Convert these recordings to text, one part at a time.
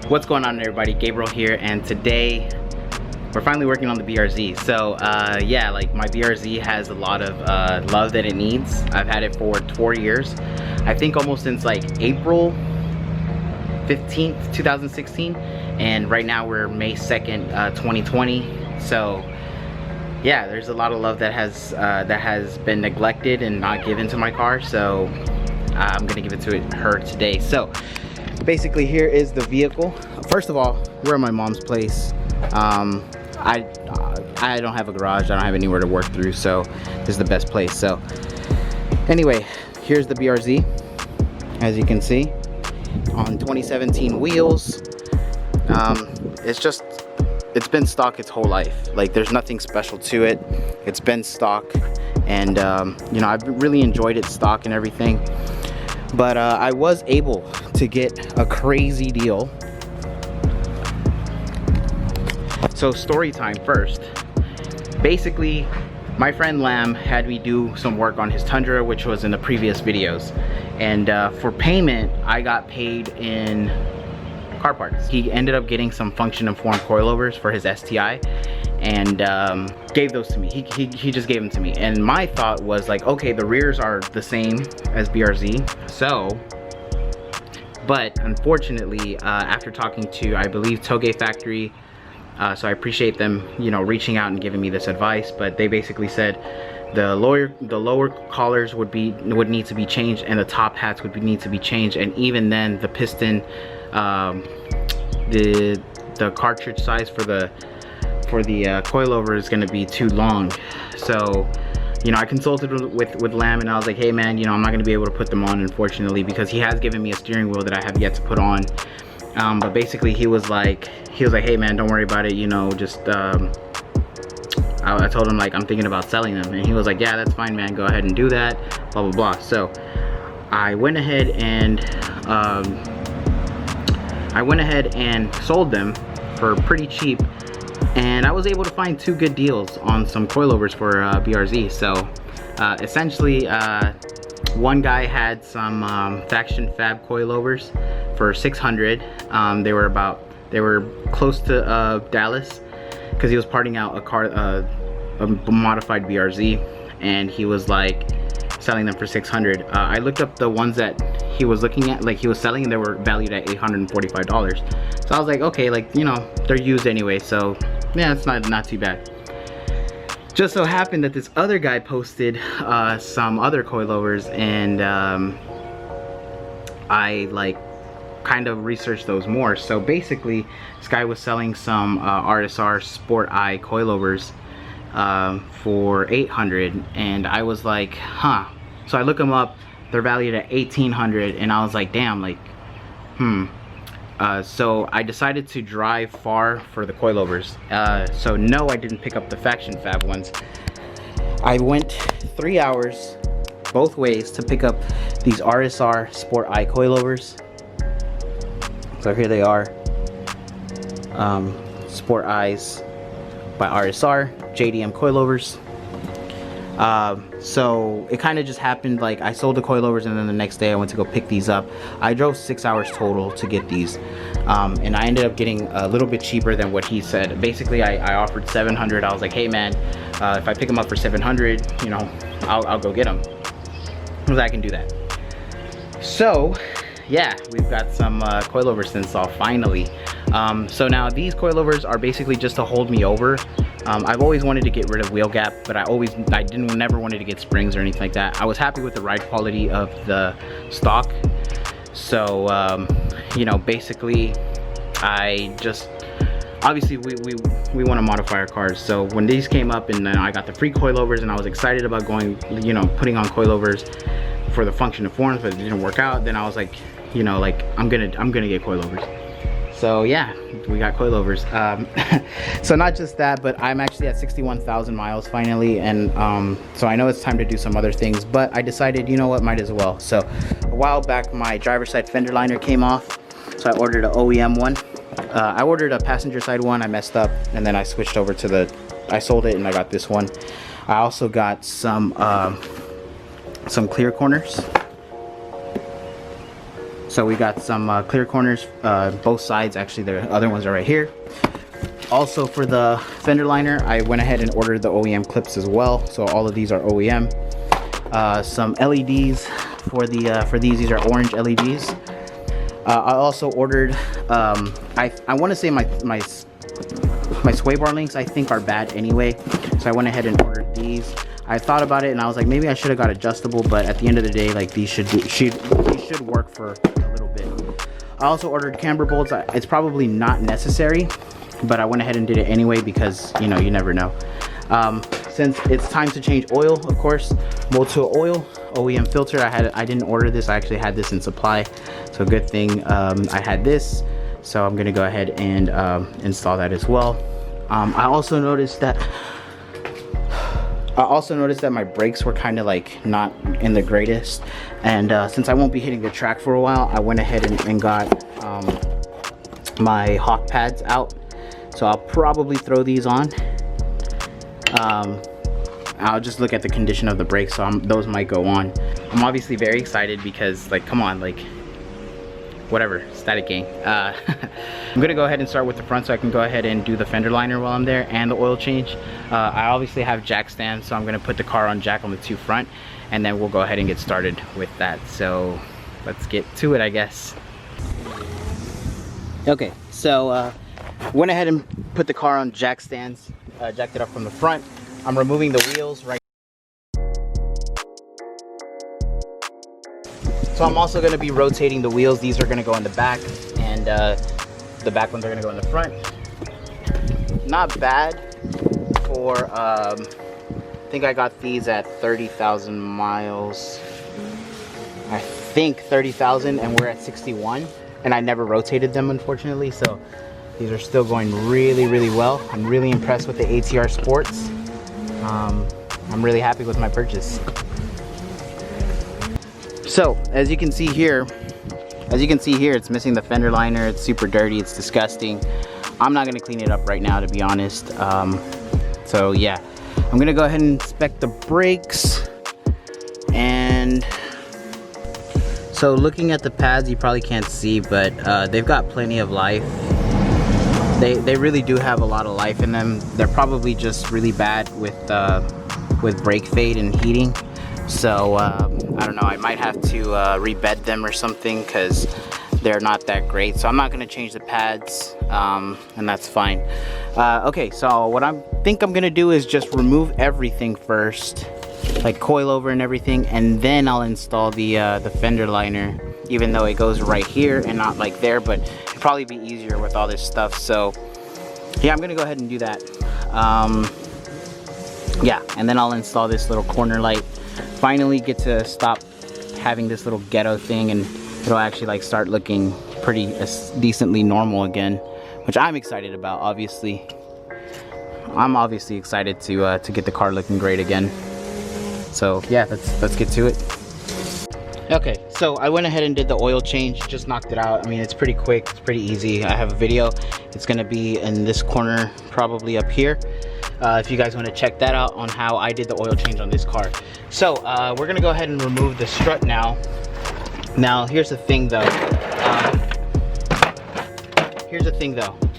What's going on, everybody? Gabriel here, and today we're finally working on the BRZ. So yeah, like, my BRZ has a lot of love that it needs. I've had it for 4 years, I think, almost since like April 15th 2016, and right now we're May 2nd 2020. So yeah, there's a lot of love that has been neglected and not given to my car, so I'm gonna give it to her today. So basically, here is the vehicle. First of all, we're at my mom's place. I don't have a garage, I don't have anywhere to work through, so this is the best place. So anyway, here's the BRZ, as you can see, on 2017 wheels. It's been stock its whole life. Like, there's nothing special to it. It's been stock, and you know, I've really enjoyed its stock and everything. But I was able to get a crazy deal. So story time first. Basically, my friend Lamb had me do some work on his Tundra, which was in the previous videos. And for payment, I got paid in car parts. He ended up getting some function-informed coilovers for his STI, and gave those to me. He just gave them to me, and my thought was like, okay, the rears are the same as BRZ, so, but unfortunately, after talking to, I believe, Toge Factory, so I appreciate them, you know, reaching out and giving me this advice, but they basically said the lower collars would need to be changed, and the top hats would need to be changed, and even then the piston, the cartridge size for the coilover is going to be too long. So, you know, I consulted with Lamb, and I was like, hey man, you know, I'm not going to be able to put them on, unfortunately, because he has given me a steering wheel that I have yet to put on. But basically he was like, hey man, don't worry about it, you know, just I told him, like, I'm thinking about selling them, and he was like, yeah, that's fine man, go ahead and do that, blah blah blah. So I went ahead and sold them for pretty cheap, and I was able to find 2 good deals on some coilovers for BRZ. So essentially, one guy had some Faction Fab coilovers for $600. They were close to Dallas, because he was parting out a modified BRZ, and he was like selling them for $600. I looked up the ones that he was looking at, like he was selling, and they were valued at $845. So I was like, okay, like, you know, they're used anyway, so yeah, it's not too bad. Just so happened that this other guy posted some other coilovers, and I like kind of researched those more. So basically, this guy was selling some RSR Sport Eye coilovers for $800, and I was like, huh. So I look them up, they're valued at $1,800, and I was like, damn, like, so I decided to drive far for the coilovers. So no, I didn't pick up the Faction Fab ones. I went 3 hours both ways to pick up these RSR Sport Eye coilovers. So here they are, Sport Eyes by RSR, JDM coilovers. So it kind of just happened, like, I sold the coilovers, and then the next day I went to go pick these up. I drove 6 hours total to get these, and I ended up getting a little bit cheaper than what he said. Basically, I offered $700. I was like, hey man, if I pick them up for $700, you know, I'll go get them. I was like, I can do that. So yeah, we've got some coilovers to install finally. So now these coilovers are basically just to hold me over. I've always wanted to get rid of wheel gap, but I never wanted to get springs or anything like that. I was happy with the ride quality of the stock. So you know, basically, obviously we want to modify our cars. So when these came up, and then I got the free coilovers, and I was excited about going, you know, putting on coilovers for the function of forms, but it didn't work out. Then I was like, you know, like, I'm gonna get coilovers. So yeah, we got coilovers. So not just that, but I'm actually at 61,000 miles finally, and so I know it's time to do some other things, but I decided, you know what, might as well. So a while back, my driver's side fender liner came off, so I ordered an OEM one. I ordered a passenger side one, I messed up, and then I switched over to I sold it, and I got this one. I also got some clear corners. So we got some clear corners, both sides. Actually, the other ones are right here. Also for the fender liner, I went ahead and ordered the OEM clips as well. So all of these are OEM. Some LEDs for these are orange LEDs. I also ordered, I want to say my sway bar links I think are bad anyway. So I went ahead and ordered these. I thought about it and I was like, maybe I should have got adjustable, but at the end of the day, like these should work for a little bit. I also ordered camber bolts. It's probably not necessary, but I went ahead and did it anyway because, you know, you never know. Since it's time to change oil, of course, motor oil, OEM filter. I didn't order this. I actually had this in supply, so good thing I had this. So I'm gonna go ahead and install that as well. I also noticed that my brakes were kind of like not in the greatest, and since I won't be hitting the track for a while, I went ahead and got my hawk pads out. So I'll probably throw these on. I'll just look at the condition of the brakes, so those might go on. I'm obviously very excited because, like, come on, like, whatever, static gang. I'm gonna go ahead and start with the front so I can go ahead and do the fender liner while I'm there and the oil change. I obviously have jack stands, so I'm gonna put the car on jack on the two front, and then we'll go ahead and get started with that. So let's get to it, I guess. Okay, so went ahead and put the car on jack stands, jacked it up from the front. I'm removing the wheels right. So I'm also going to be rotating the wheels. These are going to go in the back, and the back ones are going to go in the front. Not bad for, I think I got these at 30,000 miles. I think 30,000, and we're at 61. And I never rotated them, unfortunately, so these are still going really, really well. I'm really impressed with the ATR Sports. I'm really happy with my purchase. So, as you can see here, it's missing the fender liner. It's super dirty, it's disgusting. I'm not gonna clean it up right now, to be honest. So yeah, I'm gonna go ahead and inspect the brakes. And so looking at the pads, you probably can't see, but they've got plenty of life. They really do have a lot of life in them. They're probably just really bad with brake fade and heating. So I don't know, I might have to rebed them or something because they're not that great. So I'm not gonna change the pads, and that's fine. Okay, so what I think I'm gonna do is just remove everything first, like coilover and everything, and then I'll install the fender liner, even though it goes right here and not like there, but it'd probably be easier with all this stuff. So yeah, I'm gonna go ahead and do that. Yeah, and then I'll install this little corner light. Finally get to stop having this little ghetto thing, and it'll actually like start looking pretty decently normal again, which I'm excited about. Obviously, I'm obviously excited to get the car looking great again. So yeah, let's get to it. Okay, so I went ahead and did the oil change, just knocked it out. I mean, it's pretty quick, it's pretty easy. I have a video. It's gonna be in this corner, probably up here. If you guys want to check that out on how I did the oil change on this car. So we're gonna go ahead and remove the strut now. Now here's the thing though.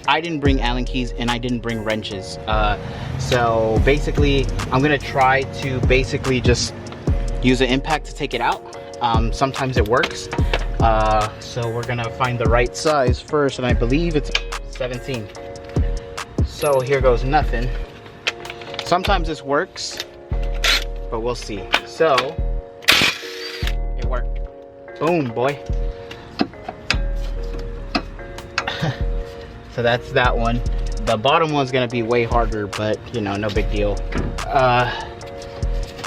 I didn't bring Allen keys and I didn't bring wrenches. So basically, I'm gonna try to basically just use an impact to take it out. Sometimes it works. So we're gonna find the right size first, and I believe it's 17. So here goes nothing. Sometimes this works, but we'll see. So it worked. Boom, boy. So that's that one. The bottom one's gonna be way harder, but you know, no big deal.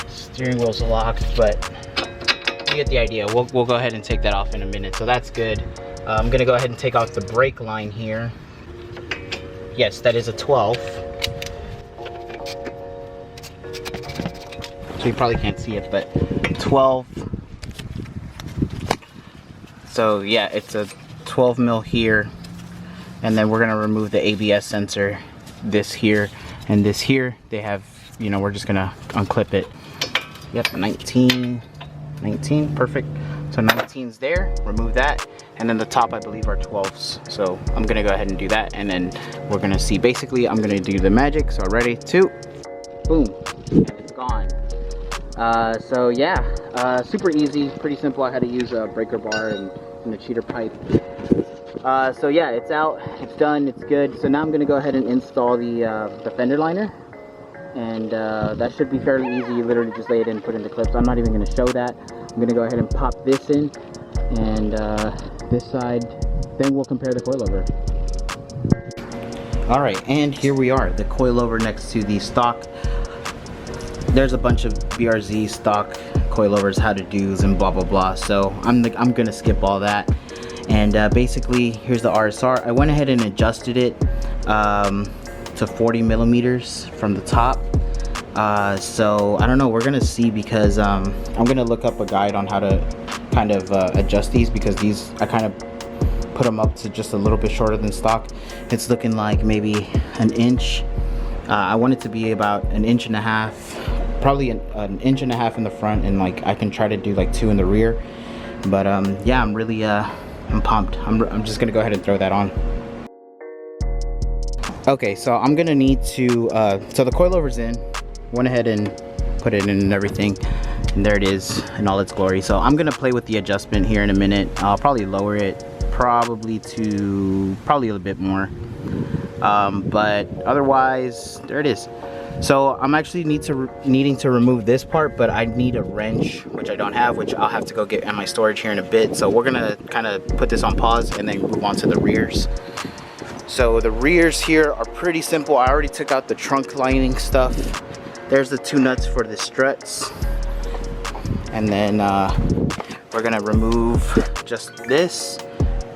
Steering wheel's locked, but you get the idea. We'll go ahead and take that off in a minute. So that's good. I'm gonna go ahead and take off the brake line here. Yes, that is a 12. So you probably can't see it, but 12. So yeah, it's a 12 mil here. And then we're gonna remove the ABS sensor, this here and this here. They have, you know, we're just gonna unclip it. Yep, 19, perfect. So So 19's there, remove that. And then the top, I believe, are 12s. So I'm gonna go ahead and do that. And then we're gonna see, basically, I'm gonna do the magic. So ready, 2, boom, and it's gone. So yeah, super easy, pretty simple. I had to use a breaker bar and a cheater pipe. So yeah, it's out, it's done, it's good. So now I'm gonna go ahead and install the fender liner. And that should be fairly easy. You literally just lay it in and put in the clips. I'm not even gonna show that. I'm gonna go ahead and pop this in, and this side, then we'll compare the coilover. All right, and here we are, the coilover next to the stock. There's a bunch of BRZ stock coilovers, how to do's and blah blah blah. So I'm gonna skip all that. And basically, here's the RSR. I went ahead and adjusted it to 40 millimeters from the top. So I don't know, we're gonna see, because I'm gonna look up a guide on how to kind of adjust these, because these I kind of put them up to just a little bit shorter than stock. It's looking like maybe an inch. I want it to be about 1.5 inches, probably an inch and a half in the front, and like I can try to do like 2 in the rear. But yeah, I'm really I'm pumped. I'm just gonna go ahead and throw that on. Okay, so I'm gonna need to so the coilover's in, went ahead and put it in and everything, and there it is in all its glory. So I'm gonna play with the adjustment here in a minute. I'll probably lower it probably a little bit more, but otherwise there it is. So I'm actually needing to remove this part, but I need a wrench, which I don't have, which I'll have to go get in my storage here in a bit. So we're gonna kind of put this on pause and then move on to the rears. So the rears here are pretty simple. I already took out the trunk lining stuff. There's the 2 nuts for the struts. And then we're gonna remove just this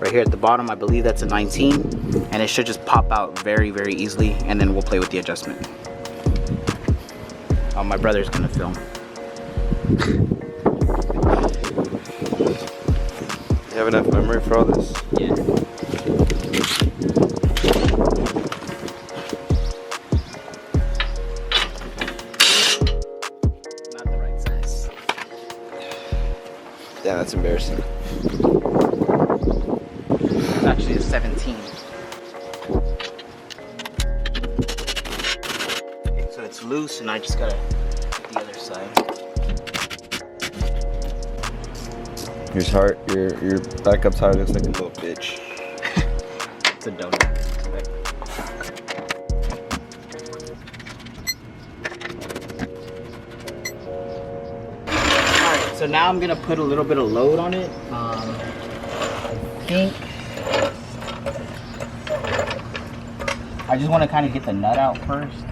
right here at the bottom. I believe that's a 19, and it should just pop out very, very easily, and then we'll play with the adjustment. Oh, my brother's gonna film. You have enough memory for all this? Yeah. Not the right size. Yeah, that's embarrassing. It's actually a 17. Okay, so it's loose, and I just gotta hit the other side. Your backup tire looks like a little bitch. It's a donut. Alright, so now I'm gonna put a little bit of load on it. I think I just want to kind of get the nut out first.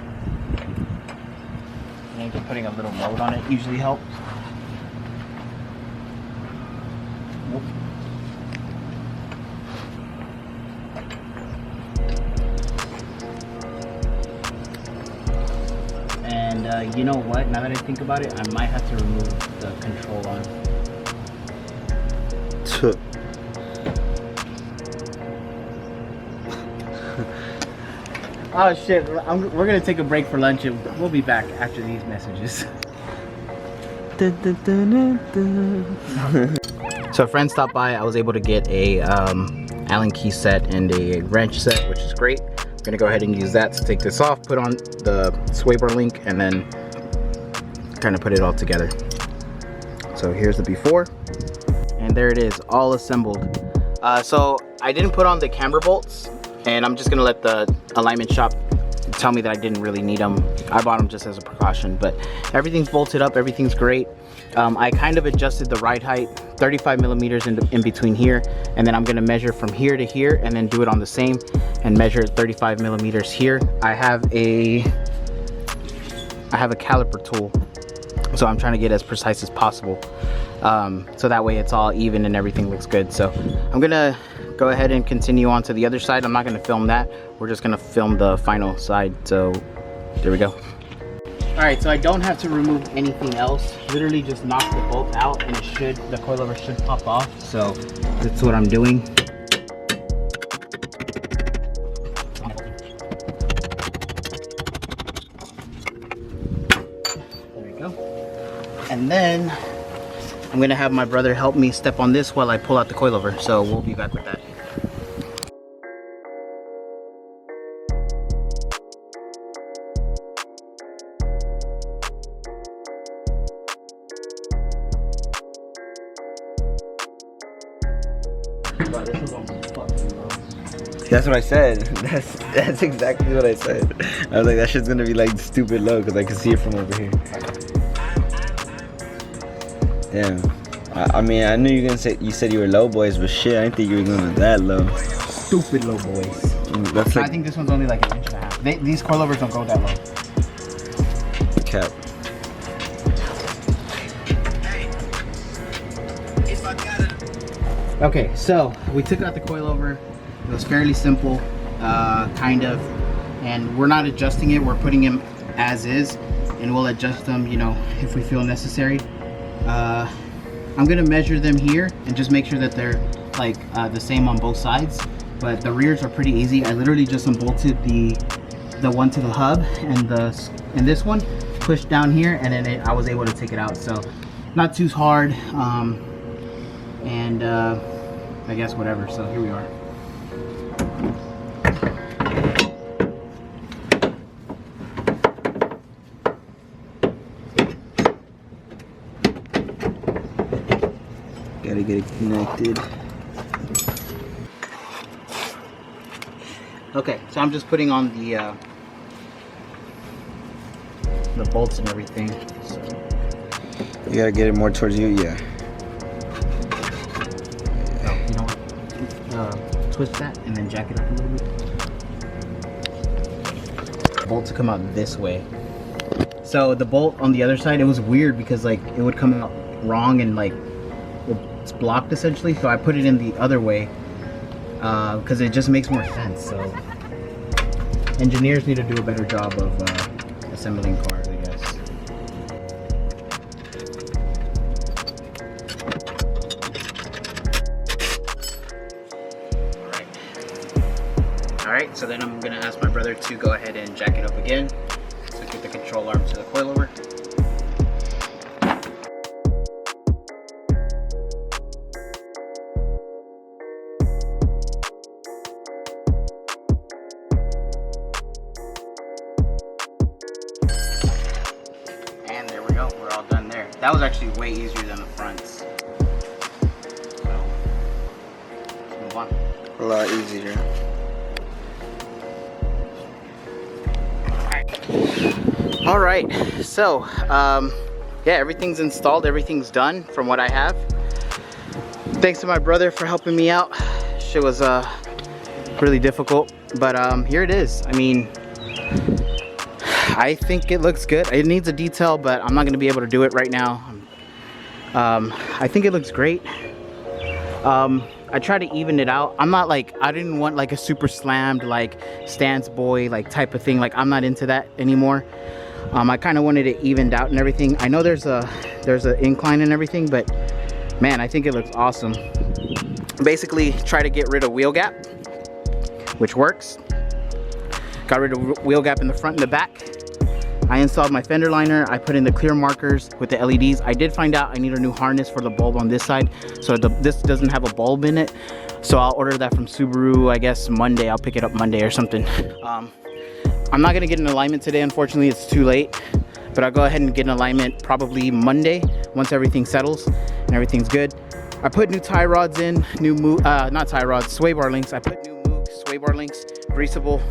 I think just putting a little load on it usually helps. And you know what? Now that I think about it, I might have to remove the control arm. Oh shit, we're gonna take a break for lunch, and we'll be back after these messages. So a friend stopped by. I was able to get a Allen key set and a wrench set, which is great. I'm gonna go ahead and use that to take this off, put on the sway bar link, and then kind of put it all together. So here's the before, and there it is, all assembled. So I didn't put on the camber bolts, and I'm just gonna let the alignment shop tell me that I didn't really need them. I bought them just as a precaution, but everything's bolted up, everything's great. I kind of adjusted the ride height, 35 millimeters in between here, and then I'm gonna measure from here to here, and then do it on the same, and measure 35 millimeters here. I have a caliper tool, so I'm trying to get as precise as possible, so that way it's all even and everything looks good. So I'm gonna go ahead and continue on to the other side. I'm not gonna film that. We're just gonna film the final side. So there we go. All right, so I don't have to remove anything else. Literally just knock the bolt out, and the coilover should pop off. So that's what I'm doing. There we go. And then I'm gonna have my brother help me step on this while I pull out the coilover. So we'll be back with that. Bro, this was almost fucking low. That's what I said. That's exactly what I said. I was like, that shit's gonna be like stupid low because I can see it from over here. Damn. I mean, I knew you were gonna say, you said you were low boys, but shit, I didn't think you were going that low. Stupid low boys. That's like I think this one's only like 1.5 inches. These coilovers don't go that low. cap. Okay, so we took out the coilover. It was fairly simple, kind of, and we're not adjusting it. We're putting them as is, and we'll adjust them, you know, if we feel necessary. I'm gonna measure them here and just make sure that they're like the same on both sides. But the rears are pretty easy. I literally just unbolted the one to the hub and this one pushed down here, and then I was able to take it out. So not too hard, and I guess whatever. So here we are. Gotta get it connected. Okay, so I'm just putting on the bolts and everything. So. You gotta get it more towards you, yeah. Oh, you know what? Twist that and then jack it up a little bit. Bolt to come out this way. So the bolt on the other side, it was weird because like it would come out wrong and like it's blocked essentially. So I put it in the other way because it just makes more sense. So engineers need to do a better job of assembling cars, I guess. Alright, so then I'm going to ask my brother to go ahead and jack it up again. So get the control arm to the coilover. And there we go, we're all done there. That was actually way easier than the fronts. So, let's move on. A lot easier. All right, so yeah, everything's installed, everything's done from what I have. Thanks to my brother for helping me out. Shit was really difficult, but here it is. I mean, I think it looks good. It needs a detail, but I'm not gonna be able to do it right now. I think it looks great. I try to even it out. I'm not like, I didn't want like a super slammed like stance boy like type of thing. Like I'm not into that anymore. I kind of wanted it evened out and everything. I know there's a incline and everything, but man, I think it looks awesome. Basically try to get rid of wheel gap, which works. Got rid of wheel gap in the front and the back. I installed my fender liner. I put in the clear markers with the LEDs. I did find out I need a new harness for the bulb on this side. So this doesn't have a bulb in it. So I'll order that from Subaru, I guess Monday. I'll pick it up Monday or something. I'm not gonna get an alignment today, unfortunately, it's too late. But I'll go ahead and get an alignment probably Monday once everything settles and everything's good. I put new tie rods in, not tie rods, sway bar links. I put new Moog sway bar links, greasable,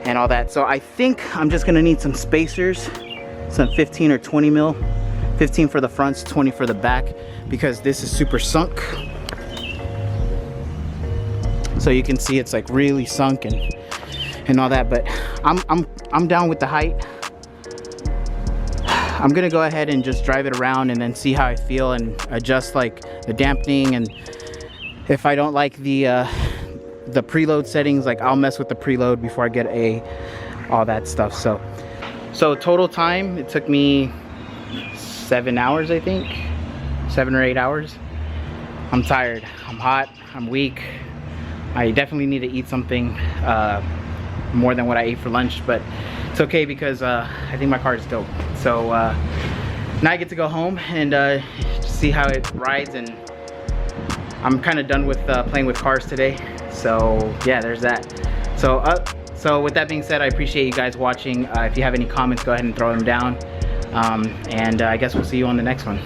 and all that. So I think I'm just gonna need some spacers, some 15 or 20 mil, 15 for the fronts, 20 for the back, because this is super sunk. So you can see it's like really sunk and all that, but I'm down with the height. I'm gonna go ahead and just drive it around and then see how I feel and adjust like the dampening, and if I don't like the preload settings, like I'll mess with the preload before I get all that stuff. So total time, it took me 7 hours, I think, 7 or 8 hours. I'm tired, I'm hot, I'm weak. I definitely need to eat something more than what I ate for lunch, but it's okay because I think my car is dope. So now I get to go home and see how it rides, and I'm kind of done with playing with cars today. So yeah, there's that. So with that being said, I appreciate you guys watching. If you have any comments, go ahead and throw them down. And I guess we'll see you on the next one.